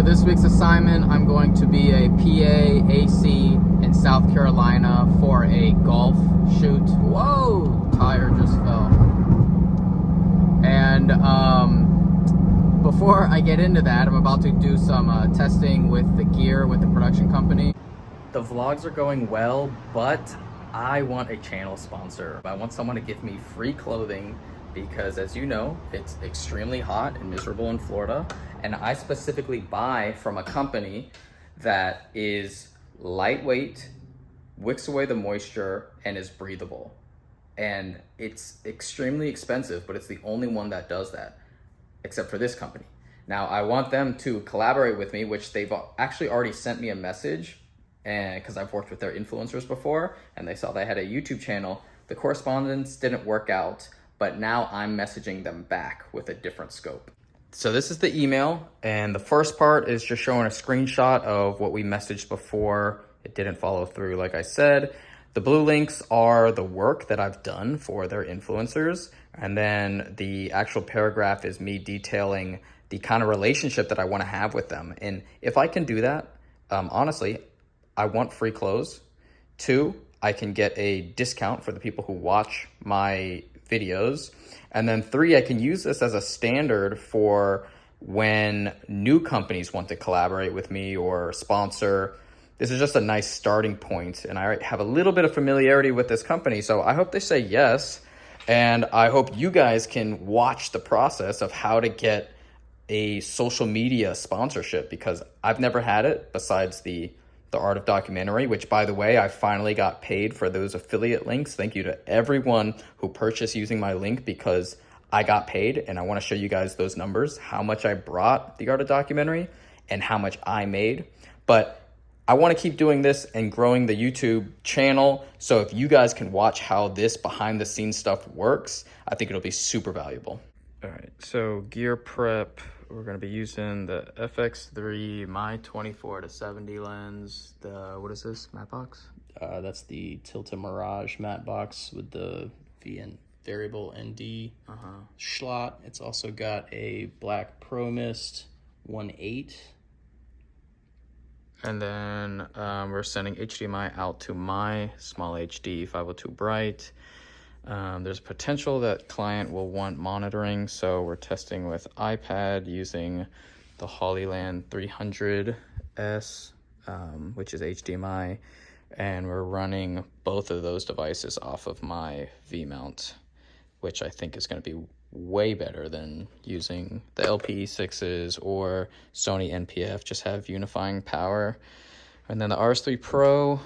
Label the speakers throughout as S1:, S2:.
S1: this week's assignment, I'm going to be a PA AC in South Carolina for a golf shoot. Whoa, tire just fell. And before I get into that, I'm about to do some testing with the gear with the production company. The vlogs are going well, but I want a channel sponsor. I want someone to give me free clothing because, as you know, it's extremely hot and miserable in Florida. And I specifically buy from a company that is lightweight, wicks away the moisture, and is breathable. And it's extremely expensive, but it's the only one that does that, except for this company. Now, I want them to collaborate with me, which they've actually already sent me a message, and because I've worked with their influencers before, and they saw they had a YouTube channel. The correspondence didn't work out, but now I'm messaging them back with a different scope. So this is the email, and the first part is just showing a screenshot of what we messaged before. It didn't follow through, like I said. The blue links are the work that I've done for their influencers, and then the actual paragraph is me detailing the kind of relationship that I want to have with them. And if I can do that, honestly, I want free clothes. 2, I can get a discount for the people who watch my videos. And then 3, I can use this as a standard for when new companies want to collaborate with me or sponsor. This is just a nice starting point, and I have a little bit of familiarity with this company, so I hope they say yes. And I hope you guys can watch the process of how to get a social media sponsorship, because I've never had it besides the Art of Documentary, which, by the way, I finally got paid for those affiliate links. Thank you to everyone who purchased using my link, because I got paid, and I want to show you guys those numbers, how much I brought the Art of Documentary and how much I made. But I want to keep doing this and growing the YouTube channel. So if you guys can watch how this behind the scenes stuff works, I think it'll be super valuable. All right, so gear prep. We're going to be using the FX3, my 24-70 lens. The, what is this, matte box?
S2: That's the Tilta Mirage matte box with the variable ND slot. It's also got a black Pro Mist 1.8.
S1: And then we're sending HDMI out to my small HD 502 bright. There's potential that client will want monitoring, so we're testing with iPad using the Hollyland 300S, which is HDMI, and we're running both of those devices off of my V-mount, which I think is going to be way better than using the LPE6s or Sony NPF, just have unifying power. And then the RS3 Pro,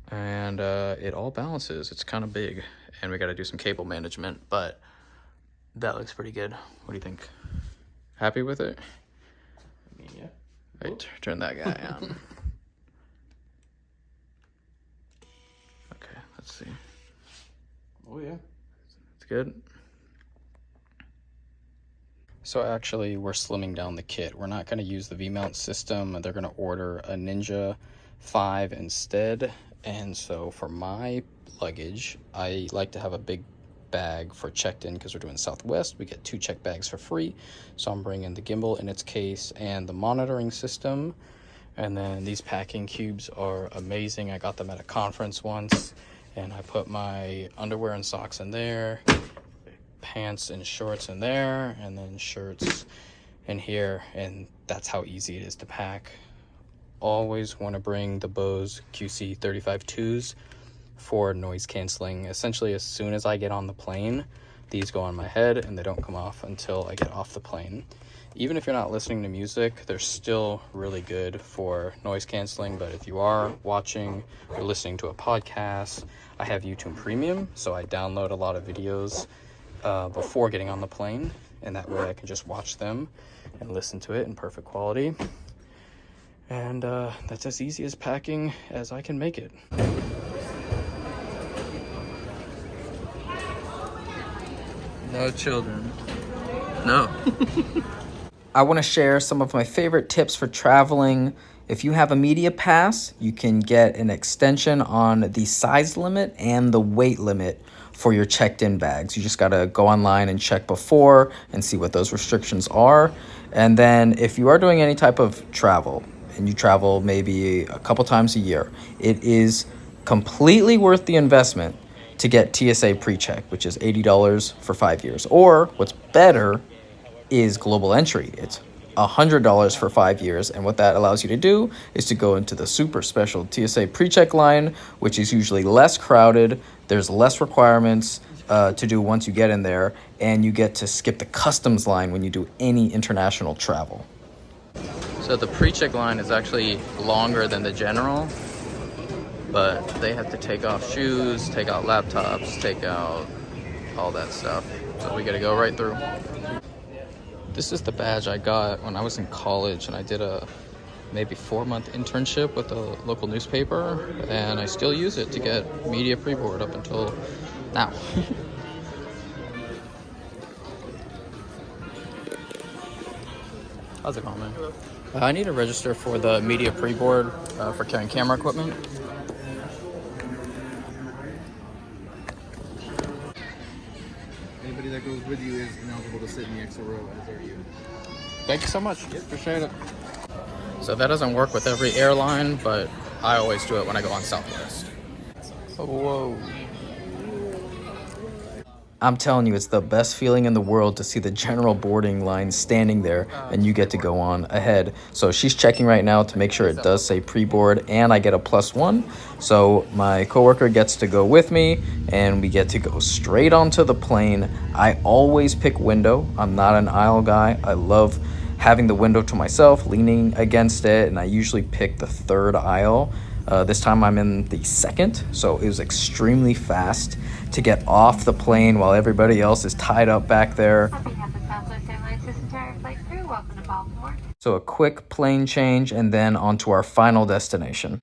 S1: and it all balances. It's kind of big, and we got to do some cable management, but that looks pretty good. What do you think? Happy with it?
S2: I mean, yeah.
S1: Right, turn that guy on. Okay, let's see.
S2: Oh yeah,
S1: It's good. So actually, we're slimming down the kit. We're not going to use the V-mount system. They're going to order a Ninja 5 instead. And so for my luggage, I like to have a big bag for checked in, because we're doing Southwest. We get 2 check bags for free. So I'm bringing the gimbal in its case and the monitoring system. And then these packing cubes are amazing. I got them at a conference once, and I put my underwear and socks in there, pants and shorts in there, and then shirts in here, and that's how easy it is to pack. Always want to bring the Bose QC35-2s for noise canceling. Essentially, as soon as I get on the plane, these go on my head and they don't come off until I get off the plane. Even if you're not listening to music, they're still really good for noise canceling. But if you are watching or listening to a podcast, I have YouTube Premium, so I download a lot of videos before getting on the plane, and that way I can just watch them and listen to it in perfect quality. And that's as easy as packing as I can make it. No children. No. I want to share some of my favorite tips for traveling. If you have a media pass, you can get an extension on the size limit and the weight limit for your checked-in bags. You just gotta go online and check before and see what those restrictions are. And then if you are doing any type of travel, and you travel maybe a couple times a year, it is completely worth the investment to get TSA pre-check, which is $80 for 5 years. Or what's better is global entry. It's $100 for 5 years, and what that allows you to do is to go into the super special TSA pre-check line, which is usually less crowded. There's less requirements to do once you get in there, and you get to skip the customs line when you do any international travel. So the pre-check line is actually longer than the general, but they have to take off shoes, take out laptops, take out all that stuff. So we gotta go right through. This is the badge I got when I was in college, and I did a maybe 4-month internship with a local newspaper, and I still use it to get media pre-board up until now. How's it going, man? I need to register for the media pre-board for carrying camera equipment.
S3: Anybody that goes with you is ineligible to sit in the extra row, as are you.
S1: Thank you so much. Appreciate it. So that doesn't work with every airline, but I always do it when I go on Southwest. Oh, whoa. I'm telling you, it's the best feeling in the world to see the general boarding line standing there and you get to go on ahead. So she's checking right now to make sure it does say pre-board, and I get a +1. So my coworker gets to go with me and we get to go straight onto the plane. I always pick window. I'm not an aisle guy. I love having the window to myself, leaning against it, and I usually pick the 3rd aisle. This time I'm in the 2nd, so it was extremely fast to get off the plane while everybody else is tied up back there. So a quick plane change and then onto our final destination.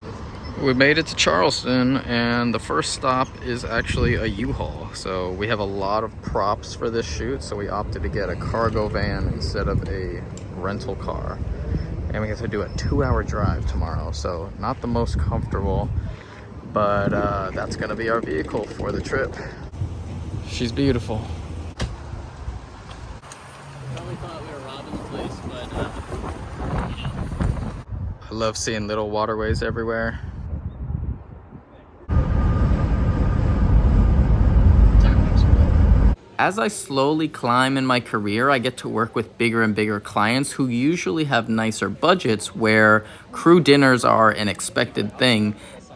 S1: We made it to Charleston, and the first stop is actually a U-Haul. So we have a lot of props for this shoot, so we opted to get a cargo van instead of a rental car. And we have to do a 2-hour drive tomorrow, so not the most comfortable, but that's gonna be our vehicle for the trip. She's beautiful.
S2: Probably thought we were robbing the place, but
S1: I love seeing little waterways everywhere. As I slowly climb in my career, I get to work with bigger and bigger clients who usually have nicer budgets, where crew dinners are an expected thing,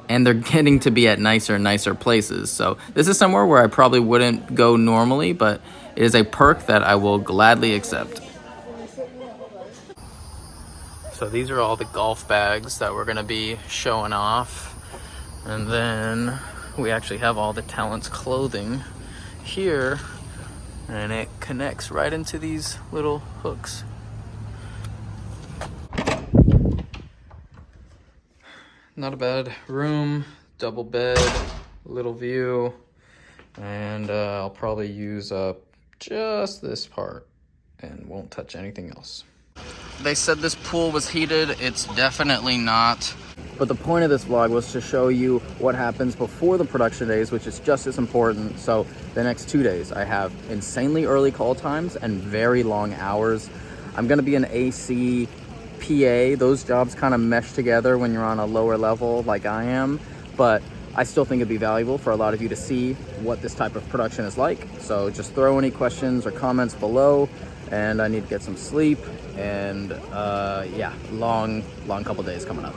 S1: and they're getting to be at nicer and nicer places. So this is somewhere where I probably wouldn't go normally, but it is a perk that I will gladly accept. So these are all the golf bags that we're gonna be showing off. And then we actually have all the talent's clothing here, and it connects right into these little hooks. Not a bad room, double bed, little view, and I'll probably use up just this part and won't touch anything else. They said this pool was heated. It's definitely not. But the point of this vlog was to show you what happens before the production days, which is just as important. So the next 2 days, I have insanely early call times and very long hours. I'm gonna be an AC, PA. Those jobs kind of mesh together when you're on a lower level like I am, but I still think it'd be valuable for a lot of you to see what this type of production is like. So just throw any questions or comments below, and I need to get some sleep, and yeah, long couple days coming up.